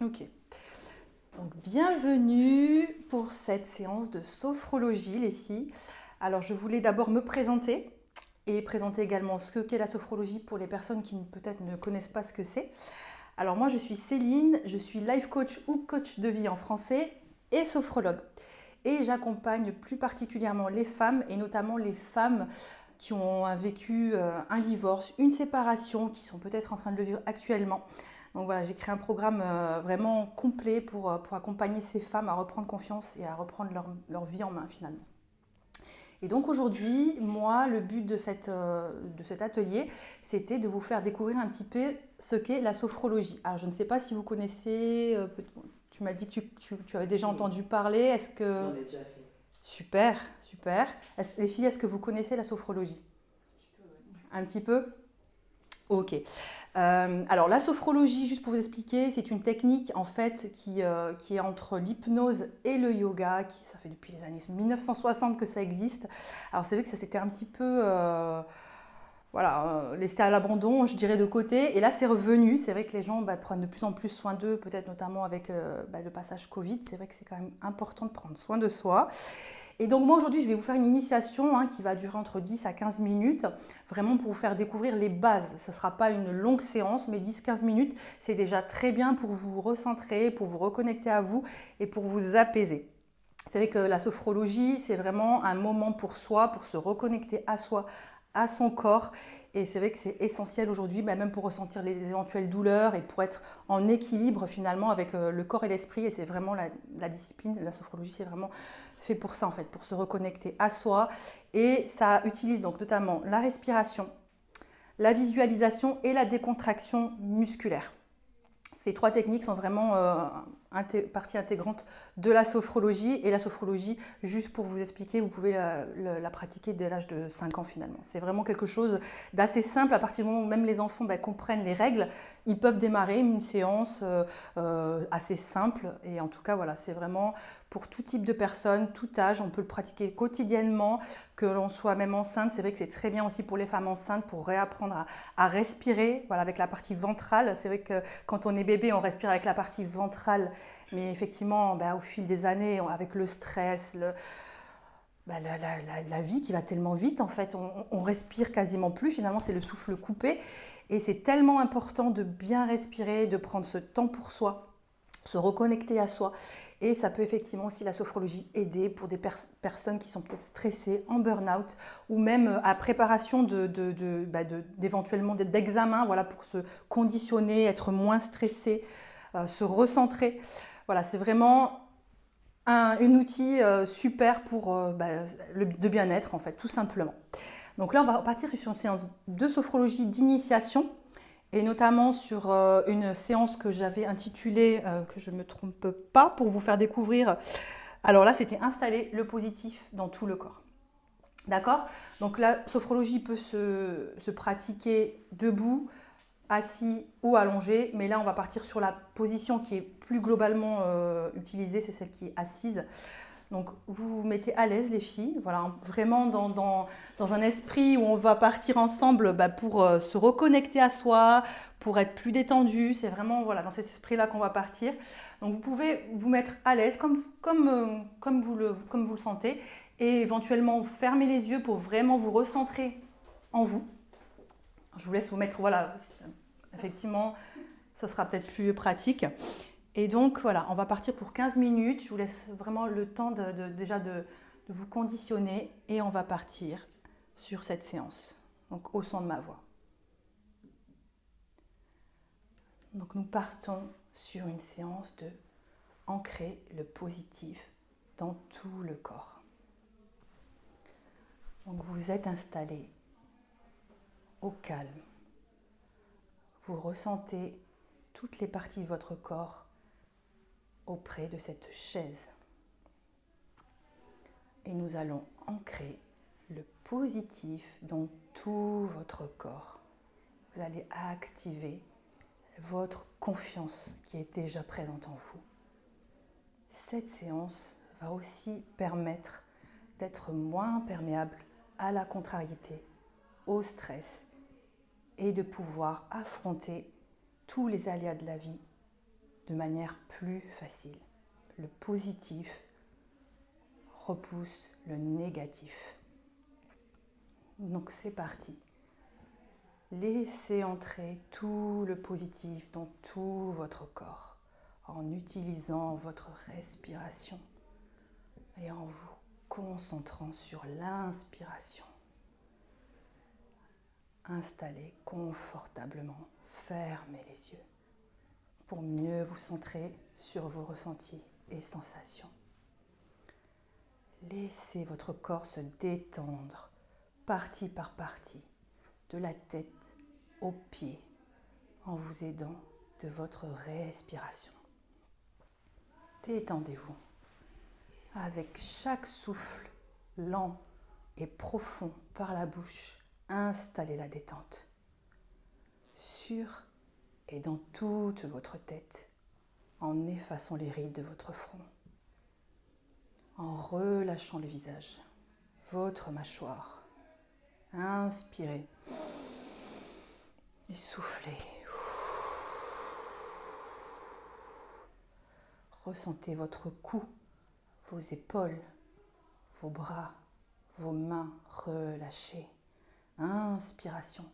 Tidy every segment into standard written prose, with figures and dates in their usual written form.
Ok. Donc, bienvenue pour cette séance de sophrologie, les filles. Alors, je voulais d'abord me présenter et présenter également ce qu'est la sophrologie pour les personnes qui peut-être ne connaissent pas ce que c'est. Alors, moi, je suis Céline, je suis life coach ou coach de vie en français et sophrologue. Et j'accompagne plus particulièrement les femmes et notamment les femmes qui ont vécu un divorce, une séparation, qui sont peut-être en train de le vivre actuellement. Donc voilà, j'ai créé un programme vraiment complet pour accompagner ces femmes à reprendre confiance et à reprendre leur vie en main finalement. Et donc aujourd'hui, moi, le but de cet atelier, c'était de vous faire découvrir un petit peu ce qu'est la sophrologie. Alors je ne sais pas si vous connaissez, tu m'as dit que tu avais déjà entendu parler, est-ce que... J'en ai déjà fait. Super, super. Les filles, est-ce que vous connaissez la sophrologie? Un petit peu? Ok. Alors la sophrologie, juste pour vous expliquer, c'est une technique en fait qui est entre l'hypnose et le yoga. Ça fait depuis les années 1960 que ça existe. Alors c'est vrai que ça s'était un petit peu laissé à l'abandon, je dirais, de côté. Et là c'est revenu. C'est vrai que les gens prennent de plus en plus soin d'eux, peut-être notamment avec le passage Covid. C'est vrai que c'est quand même important de prendre soin de soi. Et donc moi aujourd'hui je vais vous faire une initiation qui va durer entre 10 à 15 minutes, vraiment pour vous faire découvrir les bases. Ce ne sera pas une longue séance, mais 10-15 minutes, c'est déjà très bien pour vous recentrer, pour vous reconnecter à vous et pour vous apaiser. C'est vrai que la sophrologie, c'est vraiment un moment pour soi, pour se reconnecter à soi, à son corps. Et c'est vrai que c'est essentiel aujourd'hui, même pour ressentir les éventuelles douleurs et pour être en équilibre finalement avec le corps et l'esprit. Et c'est vraiment la discipline, la sophrologie, c'est vraiment fait pour ça en fait, pour se reconnecter à soi. Et ça utilise donc notamment la respiration, la visualisation et la décontraction musculaire. Ces trois techniques sont vraiment partie intégrante de la sophrologie. Et la sophrologie, juste pour vous expliquer, vous pouvez la pratiquer dès l'âge de 5 ans finalement. C'est vraiment quelque chose d'assez simple. À partir du moment où même les enfants comprennent les règles, ils peuvent démarrer une séance assez simple. Et en tout cas, voilà, c'est vraiment pour tout type de personnes, tout âge. On peut le pratiquer quotidiennement, que l'on soit même enceinte. C'est vrai que c'est très bien aussi pour les femmes enceintes pour réapprendre à respirer, voilà, avec la partie ventrale. C'est vrai que quand on est bébé, on respire avec la partie ventrale, mais effectivement, au fil des années, avec le stress, la vie qui va tellement vite, en fait, on respire quasiment plus. Finalement, c'est le souffle coupé. Et c'est tellement important de bien respirer, de prendre ce temps pour soi, se reconnecter à soi. Et ça peut effectivement aussi, la sophrologie, aider pour des personnes qui sont peut-être stressées, en burn-out, ou même à préparation d'éventuellement d'examens, voilà, pour se conditionner, être moins stressé, se recentrer. Voilà, c'est vraiment un outil super pour de bien-être, en fait, tout simplement. Donc là, on va partir sur une séance de sophrologie d'initiation et notamment sur une séance que j'avais intitulée, que je ne me trompe pas, pour vous faire découvrir. Alors là, c'était installer le positif dans tout le corps. D'accord? Donc la sophrologie peut se pratiquer debout, assis ou allongé, mais là on va partir sur la position qui est plus globalement utilisée, c'est celle qui est assise. Donc vous vous mettez à l'aise les filles, voilà, vraiment dans un esprit où on va partir ensemble pour se reconnecter à soi, pour être plus détendu. C'est vraiment voilà, dans cet esprit-là qu'on va partir. Donc vous pouvez vous mettre à l'aise comme vous le sentez et éventuellement fermer les yeux pour vraiment vous recentrer en vous. Je vous laisse vous mettre, voilà, effectivement, ça sera peut-être plus pratique. Et donc voilà, on va partir pour 15 minutes. Je vous laisse vraiment le temps déjà de vous conditionner et on va partir sur cette séance. Donc au son de ma voix. Donc nous partons sur une séance de ancrer le positif dans tout le corps. Donc vous êtes installé au calme. Vous ressentez toutes les parties de votre corps auprès de cette chaise. Et nous allons ancrer le positif dans tout votre corps. Vous allez activer votre confiance qui est déjà présente en vous. Cette séance va aussi permettre d'être moins perméable à la contrariété, au stress et de pouvoir affronter tous les aléas de la vie de manière plus facile. Le positif repousse le négatif. Donc c'est parti. Laissez entrer tout le positif dans tout votre corps en utilisant votre respiration et en vous concentrant sur l'inspiration. Installez confortablement, fermez les yeux pour mieux vous centrer sur vos ressentis et sensations. Laissez votre corps se détendre partie par partie, de la tête aux pieds, en vous aidant de votre respiration. Détendez-vous. Avec chaque souffle lent et profond par la bouche, installez la détente sur et dans toute votre tête, en effaçant les rides de votre front, en relâchant le visage, votre mâchoire. Inspirez et soufflez. Ressentez votre cou, vos épaules, vos bras, vos mains relâchées. Inspiration.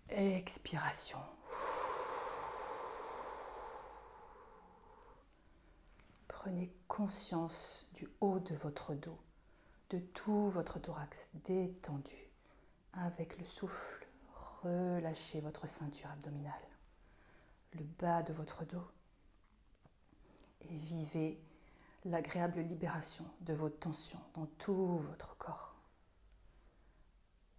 Expiration. Prenez conscience du haut de votre dos, de tout votre thorax détendu. Avec le souffle, relâchez votre ceinture abdominale, le bas de votre dos et vivez l'agréable libération de vos tensions dans tout votre corps.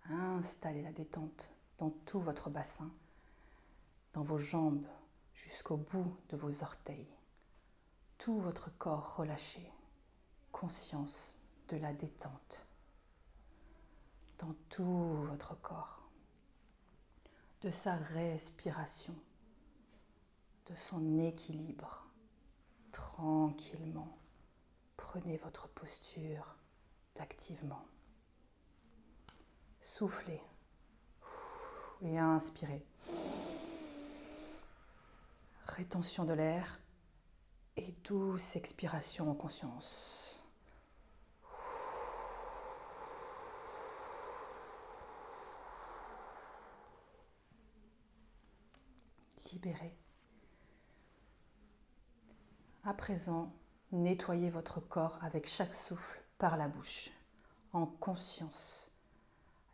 Installez la détente dans tout votre bassin, dans vos jambes jusqu'au bout de vos orteils. Tout votre corps relâché, conscience de la détente dans tout votre corps, de sa respiration, de son équilibre. Tranquillement, prenez votre posture d'activement. Soufflez et inspirez. Rétention de l'air et douce expiration en conscience. Libérez. À présent, nettoyez votre corps avec chaque souffle par la bouche, en conscience.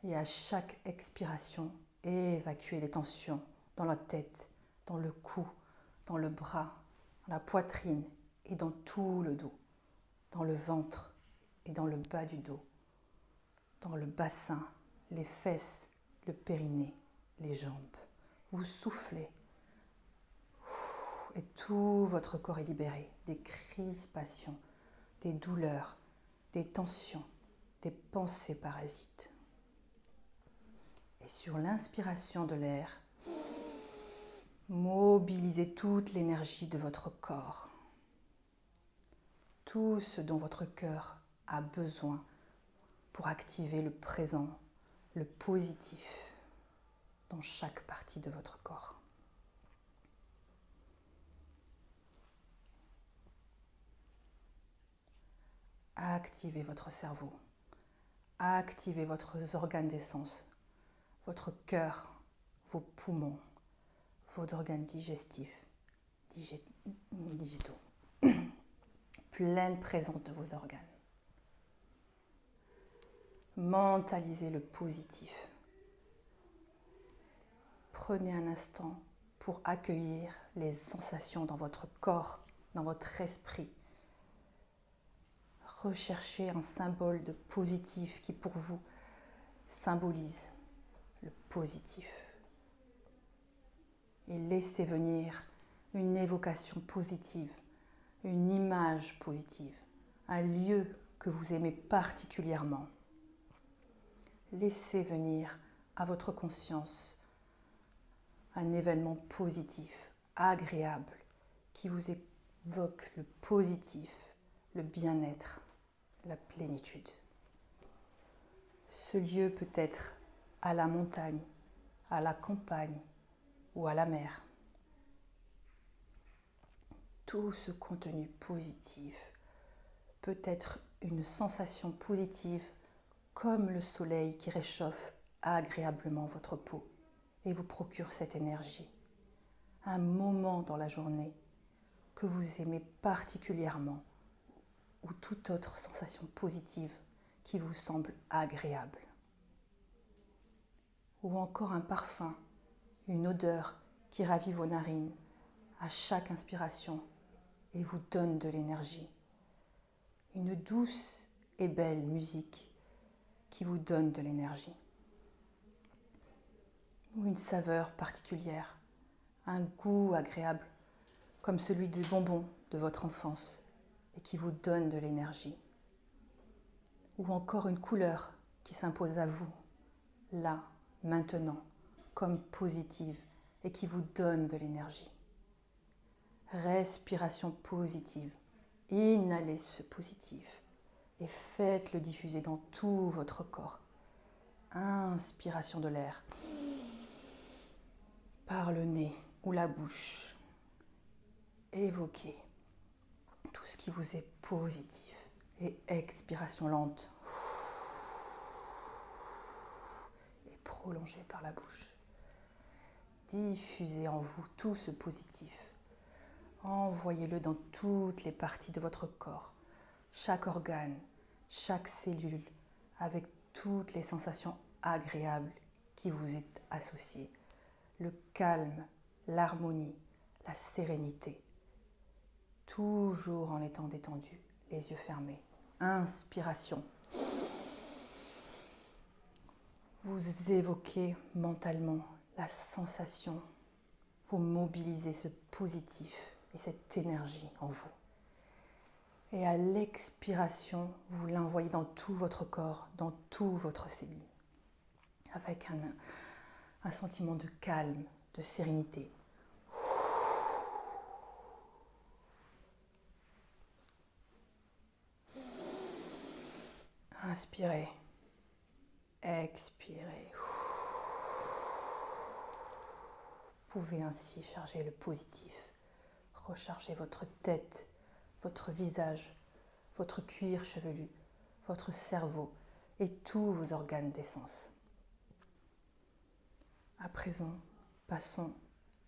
Et à chaque expiration, évacuez les tensions dans la tête, dans le cou, dans le bras, dans la poitrine et dans tout le dos, dans le ventre et dans le bas du dos, dans le bassin, les fesses, le périnée, les jambes. Vous soufflez et tout votre corps est libéré des crispations, des douleurs, des tensions, des pensées parasites. Et sur l'inspiration de l'air, mobilisez toute l'énergie de votre corps, tout ce dont votre cœur a besoin pour activer le présent, le positif dans chaque partie de votre corps. Activez votre cerveau, activez votre organe d'essence, votre cœur, vos poumons, vos organes digestifs, digitaux. Pleine présence de vos organes. Mentalisez le positif. Prenez un instant pour accueillir les sensations dans votre corps, dans votre esprit. Recherchez un symbole de positif qui pour vous symbolise le positif. Et laissez venir une évocation positive, une image positive, un lieu que vous aimez particulièrement. Laissez venir à votre conscience un événement positif, agréable, qui vous évoque le positif, le bien-être, la plénitude. Ce lieu peut être à la montagne, à la campagne ou à la mer. tout ce contenu positif peut être une sensation positive comme le soleil qui réchauffe agréablement votre peau et vous procure cette énergie. Un moment dans la journée que vous aimez particulièrement ou toute autre sensation positive qui vous semble agréable. Ou encore un parfum, une odeur qui ravit vos narines à chaque inspiration et vous donne de l'énergie. Une douce et belle musique qui vous donne de l'énergie. Ou une saveur particulière, un goût agréable comme celui du bonbon de votre enfance et qui vous donne de l'énergie. Ou encore une couleur qui s'impose à vous, là, maintenant, comme positive et qui vous donne de l'énergie. Respiration positive. Inhalez ce positif et faites-le diffuser dans tout votre corps. Inspiration de l'air par le nez ou la bouche. Évoquez tout ce qui vous est positif et expiration lente et prolongée par la bouche. Diffusez en vous tout ce positif. Envoyez-le dans toutes les parties de votre corps, chaque organe, chaque cellule, avec toutes les sensations agréables qui vous est associées. Le calme, l'harmonie, la sérénité. Toujours en étant détendu, les yeux fermés. Inspiration. Vous évoquez mentalement la sensation. Vous mobilisez ce positif et cette énergie en vous. Et à l'expiration, vous l'envoyez dans tout votre corps, dans tout votre cellule, avec un sentiment de calme, de sérénité. Inspirez, expirez. Vous pouvez ainsi charger le positif, recharger votre tête, votre visage, votre cuir chevelu, votre cerveau et tous vos organes d'essence. À présent, passons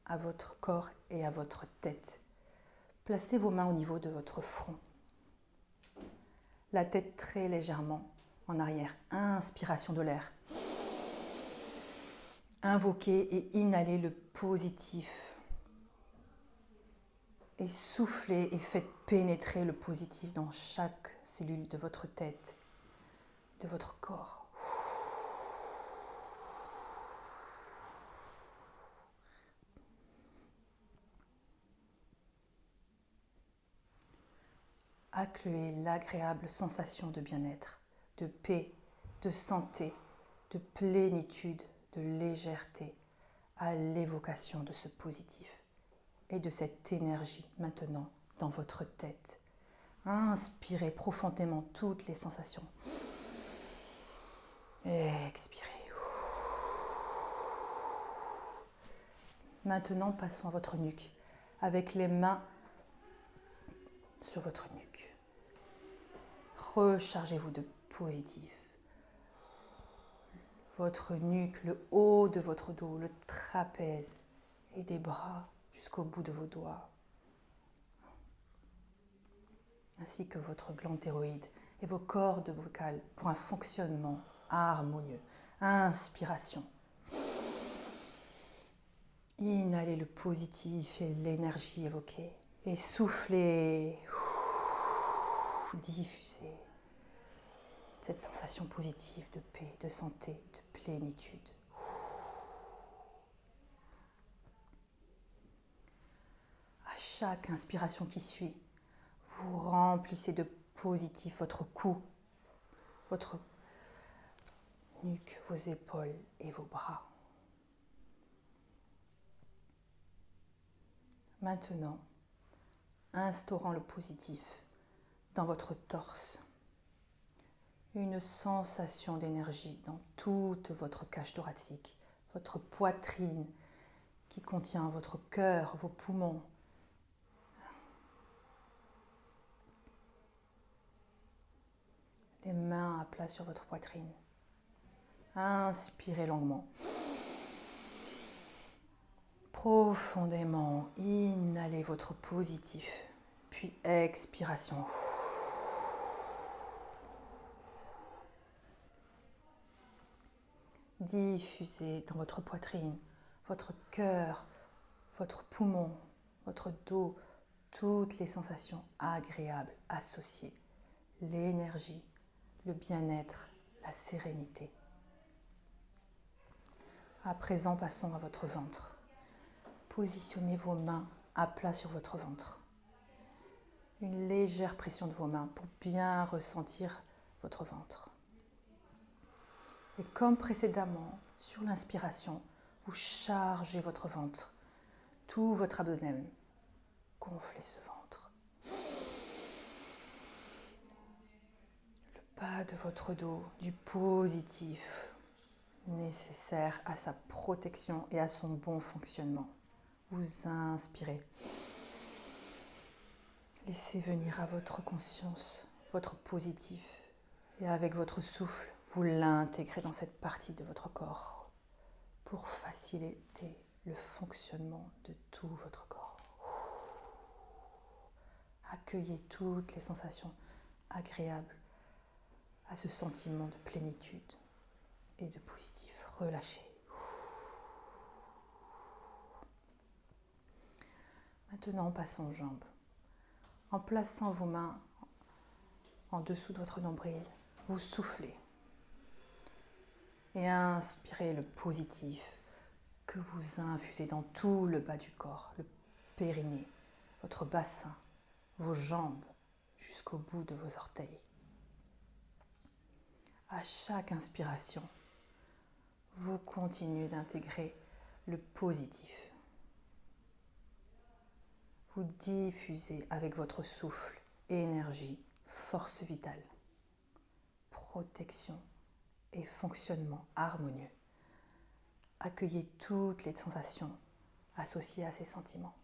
à votre corps et à votre tête. Placez vos mains au niveau de votre front. La tête très légèrement en arrière. Inspiration de l'air. Invoquez et inhalez le positif. Et soufflez et faites pénétrer le positif dans chaque cellule de votre tête, de votre corps. Accueillez l'agréable sensation de bien-être, de paix, de santé, de plénitude, de légèreté à l'évocation de ce positif et de cette énergie maintenant dans votre tête. Inspirez profondément toutes les sensations. Et expirez. Maintenant, passons à votre nuque avec les mains sur votre nuque. Rechargez-vous de positif. Votre nuque, le haut de votre dos, le trapèze et des bras jusqu'au bout de vos doigts. Ainsi que votre glande thyroïde et vos cordes vocales pour un fonctionnement harmonieux. Inspiration. Inhalez le positif et l'énergie évoquée. Et soufflez. Diffusez cette sensation positive de paix, de santé, de plénitude. À chaque inspiration qui suit, vous remplissez de positif votre cou, votre nuque, vos épaules et vos bras. Maintenant, instaurant le positif dans votre torse, une sensation d'énergie dans toute votre cage thoracique, votre poitrine qui contient votre cœur, vos poumons, Les mains à plat sur votre poitrine. Inspirez longuement. Profondément, inhalez votre positif, puis expiration. Diffusez dans votre poitrine, votre cœur, votre poumon, votre dos, toutes les sensations agréables associées, l'énergie, le bien-être, la sérénité. À présent, passons à votre ventre. Positionnez vos mains à plat sur votre ventre. Une légère pression de vos mains pour bien ressentir votre ventre. Et comme précédemment, sur l'inspiration, vous chargez votre ventre, tout votre abdomen. Gonflez ce ventre. Le bas de votre dos, du positif, nécessaire à sa protection et à son bon fonctionnement. Vous inspirez. Laissez venir à votre conscience votre positif et avec votre souffle, vous l'intégrez dans cette partie de votre corps pour faciliter le fonctionnement de tout votre corps. Accueillez toutes les sensations agréables à ce sentiment de plénitude et de positif. Relâchez. Maintenant, passons aux jambes. En plaçant vos mains en dessous de votre nombril, vous soufflez et inspirez le positif que vous infusez dans tout le bas du corps, le périnée, votre bassin, vos jambes jusqu'au bout de vos orteils. À chaque inspiration, vous continuez d'intégrer le positif. Vous diffusez avec votre souffle énergie, force vitale, protection et fonctionnement harmonieux. Accueillez toutes les sensations associées à ces sentiments.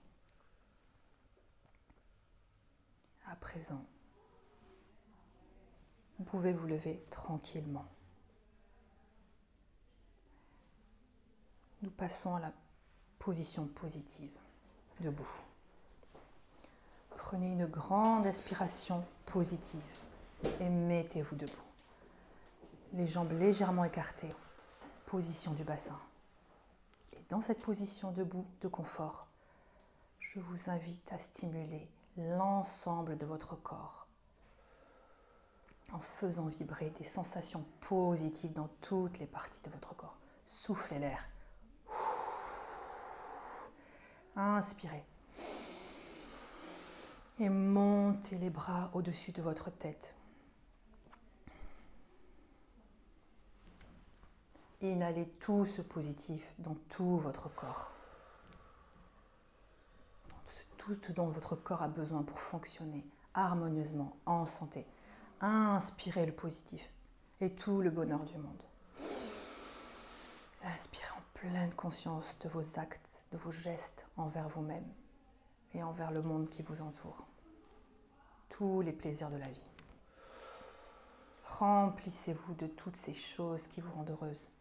À présent, vous pouvez vous lever tranquillement. Nous passons à la position positive, debout. Prenez une grande inspiration positive et mettez-vous debout. Les jambes légèrement écartées, position du bassin. Et dans cette position debout de confort, je vous invite à stimuler l'ensemble de votre corps en faisant vibrer des sensations positives dans toutes les parties de votre corps. Soufflez l'air. Inspirez. Et montez les bras au-dessus de votre tête. Inhalez tout ce positif dans tout votre corps. Tout ce dont votre corps a besoin pour fonctionner harmonieusement, en santé. Inspirez le positif et tout le bonheur du monde. Inspirez en pleine conscience de vos actes, de vos gestes envers vous-même et envers le monde qui vous entoure. Tous les plaisirs de la vie. Remplissez-vous de toutes ces choses qui vous rendent heureuse.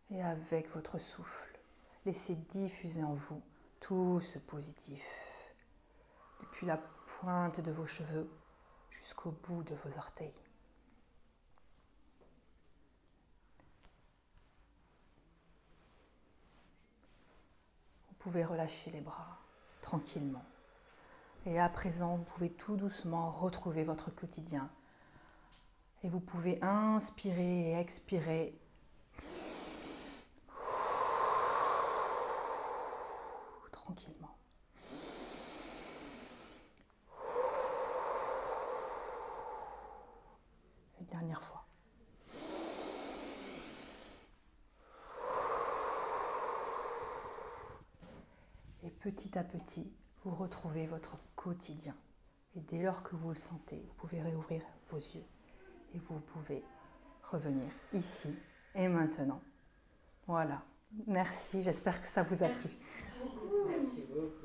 Et avec votre souffle, laissez diffuser en vous tout ce positif. Depuis la pointe de vos cheveux jusqu'au bout de vos orteils. Vous pouvez relâcher les bras tranquillement. Et à présent, vous pouvez tout doucement retrouver votre quotidien. Et vous pouvez inspirer et expirer. Tranquillement. Une dernière fois. Et petit à petit, vous retrouvez votre quotidien. Et dès lors que vous le sentez, vous pouvez réouvrir vos yeux. Et vous pouvez revenir ici et maintenant. Voilà. Merci, j'espère que ça vous a plu. Merci beaucoup.